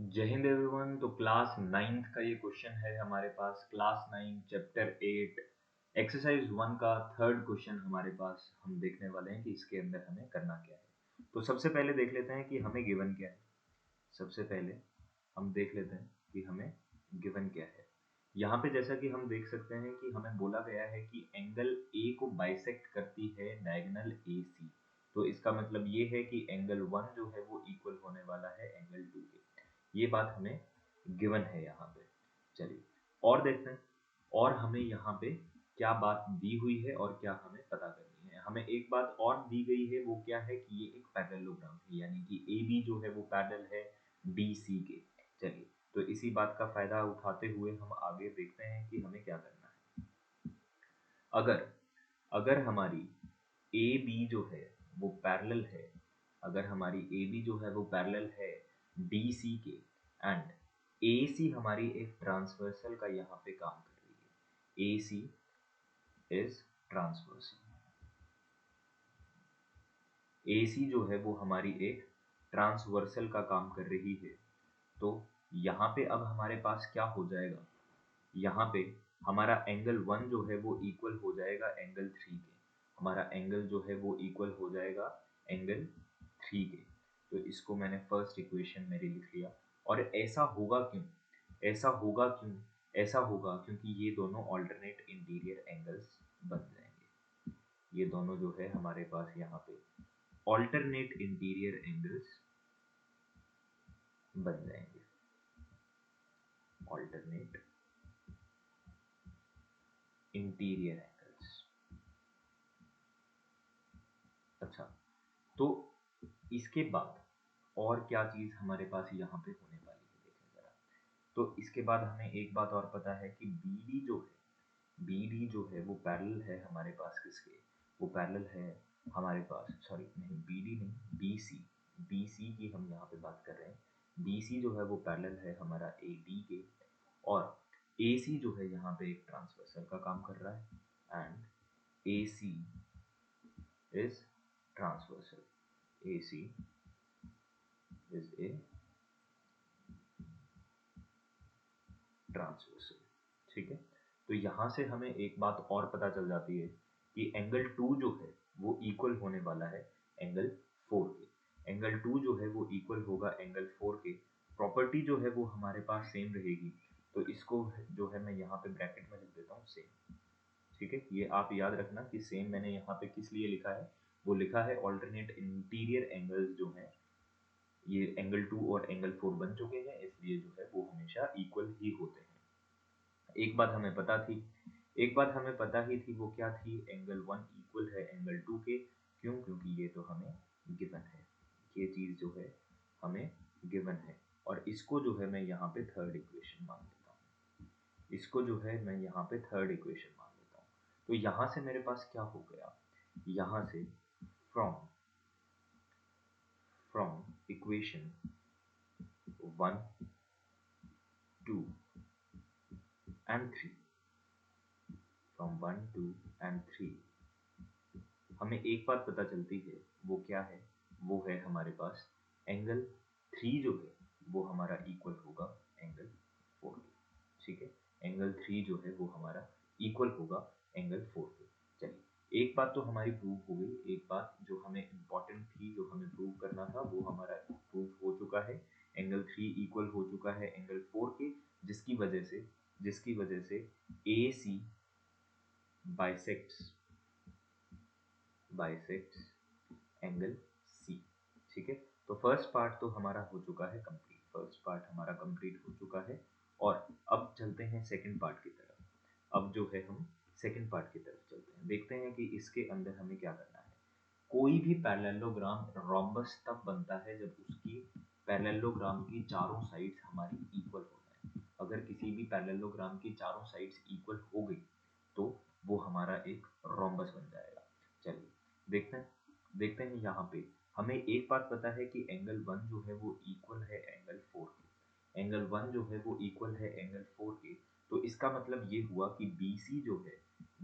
जय हिंद एवरीवन। तो class 9th का ये क्वेश्चन है हमारे पास। क्लास 9 चैप्टर 8 एक्सरसाइज 1 का थर्ड क्वेश्चन हमारे पास हम देखने वाले हैं कि इसके अंदर हमें करना क्या है। तो सबसे पहले देख लेते हैं कि हमें गिवन क्या है। सबसे पहले हम देख लेते हैं कि हमें गिवन क्या है। यहाँ पे जैसा कि हम देख सकते हैं कि हमें बोला गया है कि एंगल ए को बाइसेक्ट करती है डायगोनल ए सी। तो इसका मतलब ये है कि एंगल 1 जो है वो इक्वल होने वाला है एंगल 2 के। ये बात हमें गिवन है यहाँ पे। चलिए और देखते हैं और हमें यहाँ पे क्या बात दी हुई है और क्या हमें पता करनी है। हमें एक बात और दी गई है, वो क्या है कि ये एक पैरेललोग्राम है, यानी कि ए बी जो है वो पैरेलल है बी सी के। चलिए तो इसी बात का फायदा उठाते हुए हम आगे देखते हैं कि हमें क्या करना है। अगर अगर हमारी ए बी जो है वो पैरेलल है, अगर हमारी ए बी जो है वो पैरेलल है डी सी के, एंड ए सी हमारी एक ट्रांसवर्सल का यहाँ पे काम कर रही है। ए सी इज ट्रांसवर्सल। ए सी जो है वो हमारी एक ट्रांसवर्सल का काम कर रही है। तो यहाँ पे अब हमारे पास क्या हो जाएगा, यहाँ पे हमारा एंगल 1 जो है वो इक्वल हो जाएगा एंगल 3 के। हमारा एंगल जो है वो इक्वल हो जाएगा एंगल 3 के। तो इसको मैंने फर्स्ट इक्वेशन मेरी लिख लिया। और ऐसा होगा क्यों, ऐसा होगा क्यों, ऐसा होगा क्योंकि ये दोनों ऑल्टरनेट इंटीरियर एंगल्स बन जाएंगे। ये दोनों जो है हमारे पास यहाँ पे ऑल्टरनेट इंटीरियर एंगल्स बन जाएंगे। Alternate interior angles. अच्छा, तो इसके बाद और क्या चीज़ हमारे पास यहाँ पे होने वाली है, देखें जरा। तो इसके बाद हमें एक बात और पता है कि बी डी जो है वो पैरेलल है हमारे पास किसके, वो पैरेलल है हमारे पास, सॉरी नहीं बी डी नहीं, बी सी की हम यहाँ पे बात कर रहे हैं। बी सी जो है वो पैरेलल है हमारा ए डी के, और ए सी जो है यहाँ पे एक ट्रांसवर्सल का काम कर रहा है, and A C is transversal. A C is a transversal. ठीक है, तो यहाँ से हमें एक बात और पता चल जाती है कि एंगल 2 जो है वो इक्वल होने वाला है एंगल 4 के। एंगल 2 जो है वो इक्वल होगा एंगल 4 के। प्रॉपर्टी जो है वो हमारे पास सेम रहेगी। तो इसको जो है मैं यहाँ पे ब्रैकेट में लिख देता हूँ सेम। ठीक है, ये आप याद रखना कि सेम मैंने यहाँ पे किस लिए लिखा है, वो लिखा है ऑल्टरनेट इंटीरियर एंगल्स जो हैं, ये एंगल 2 और एंगल 4 बन चुके हैं, इसलिए जो है वो हमेशा इक्वल ही होते हैं। एक बात हमें पता थी, एक बात हमें पता ही थी, वो क्या थी, एंगल 1 इक्वल है एंगल 2 के। क्यों? क्योंकि ये तो हमें गिवन है, ये चीज़ जो है हमें गिवन है। और इसको जो है मैं यहाँ पे थर्ड इक्वेशन मान लेता हूँ, इसको जो है मैं यहाँ पे थर्ड इक्वेशन मान लेता हूँ। तो यहाँ से मेरे पास क्या हो गया, यहाँ से from from equation 1 2 and 3, from 1 2 and 3 हमें एक बात पता चलती है, वो क्या है, वो है हमारे पास एंगल 3 जो है वो हमारा इक्वल होगा एंगल 4 के। ठीक है, एंगल 3 जो है वो हमारा इक्वल होगा एंगल 4 के। चलिए एक बात तो हमारी प्रूव हो गई, एक बात जो हमें इम्पॉर्टेंट थी, जो हमें प्रूव करना था, वो हमारा प्रूव हो चुका है। एंगल 3 इक्वल हो चुका है एंगल 4 के, जिसकी वजह से ए सी बाइसेक्ट्स एंगल सी। ठीक है, तो फर्स्ट पार्ट तो हमारा हो चुका है कंप्लीट, फर्स्ट पार्ट हमारा कंप्लीट हो चुका है। और अब चलते हैं सेकंड पार्ट की तरफ। अब जो है हम सेकंड पार्ट की तरफ चलते हैं, देखते हैं कि इसके अंदर हमें क्या करना है। कोई भी पैरेललोग्राम रोम्बस तब बनता है जब उसकी पैरेललोग्राम की चारों साइड्स हमारी इक्वल हो जाए। अगर किसी भी पैरेललोग्राम की चारों साइड्स इक्वल हो गई तो वो हमारा एक रोम्बस बन जाएगा। चलिए देखते हैं यहाँ पे हमें एक बात पता है कि एंगल 1 जो है वो इक्वल है एंगल 4 के। एंगल 1 जो है वो इक्वल है एंगल 4 के। तो इसका मतलब ये हुआ कि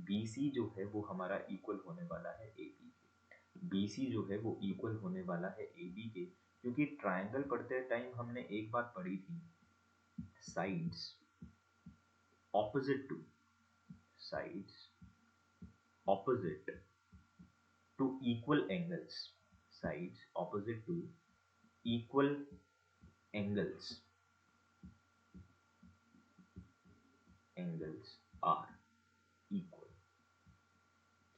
BC जो है वो हमारा इक्वल होने वाला है AB के। BC जो है वो इक्वल होने वाला है AB के, क्योंकि ट्रायंगल पढ़ते टाइम हमने एक बात पढ़ी थी, sides opposite to, sides opposite to equal angles, sides opposite to equal angles, angles are equal।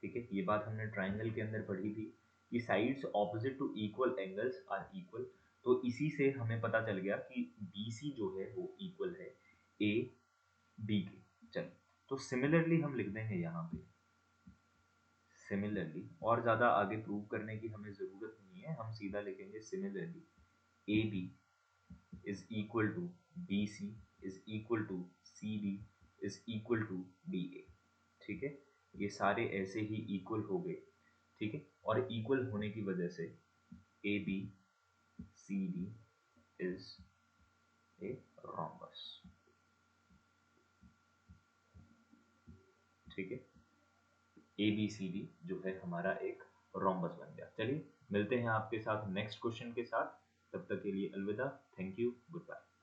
ठीक है, ये बात हमने ट्राइंगल के अंदर पढ़ी थी कि sides opposite to equal angles are equal. तो इसी से हमें पता चल गया कि BC जो है वो इक्वल है AB के। चलिए, तो सिमिलरली हम लिख देंगे यहाँ पे, सिमिलरली, और ज़्यादा आगे प्रूव करने की हमें ज़रूरत नहीं है, हम सीधा लिखेंगे similarly AB is equal to BC is equal to CD is equal to DA। ठीक है, ये सारे ऐसे ही इक्वल हो गए। ठीक है, और इक्वल होने की वजह से ABCD is a rhombus। ठीक है, ABCD जो है हमारा एक रोम्बस बन गया। चलिए, मिलते हैं आपके साथ नेक्स्ट क्वेश्चन के साथ, तब तक के लिए अलविदा, थैंक यू, गुड बाय।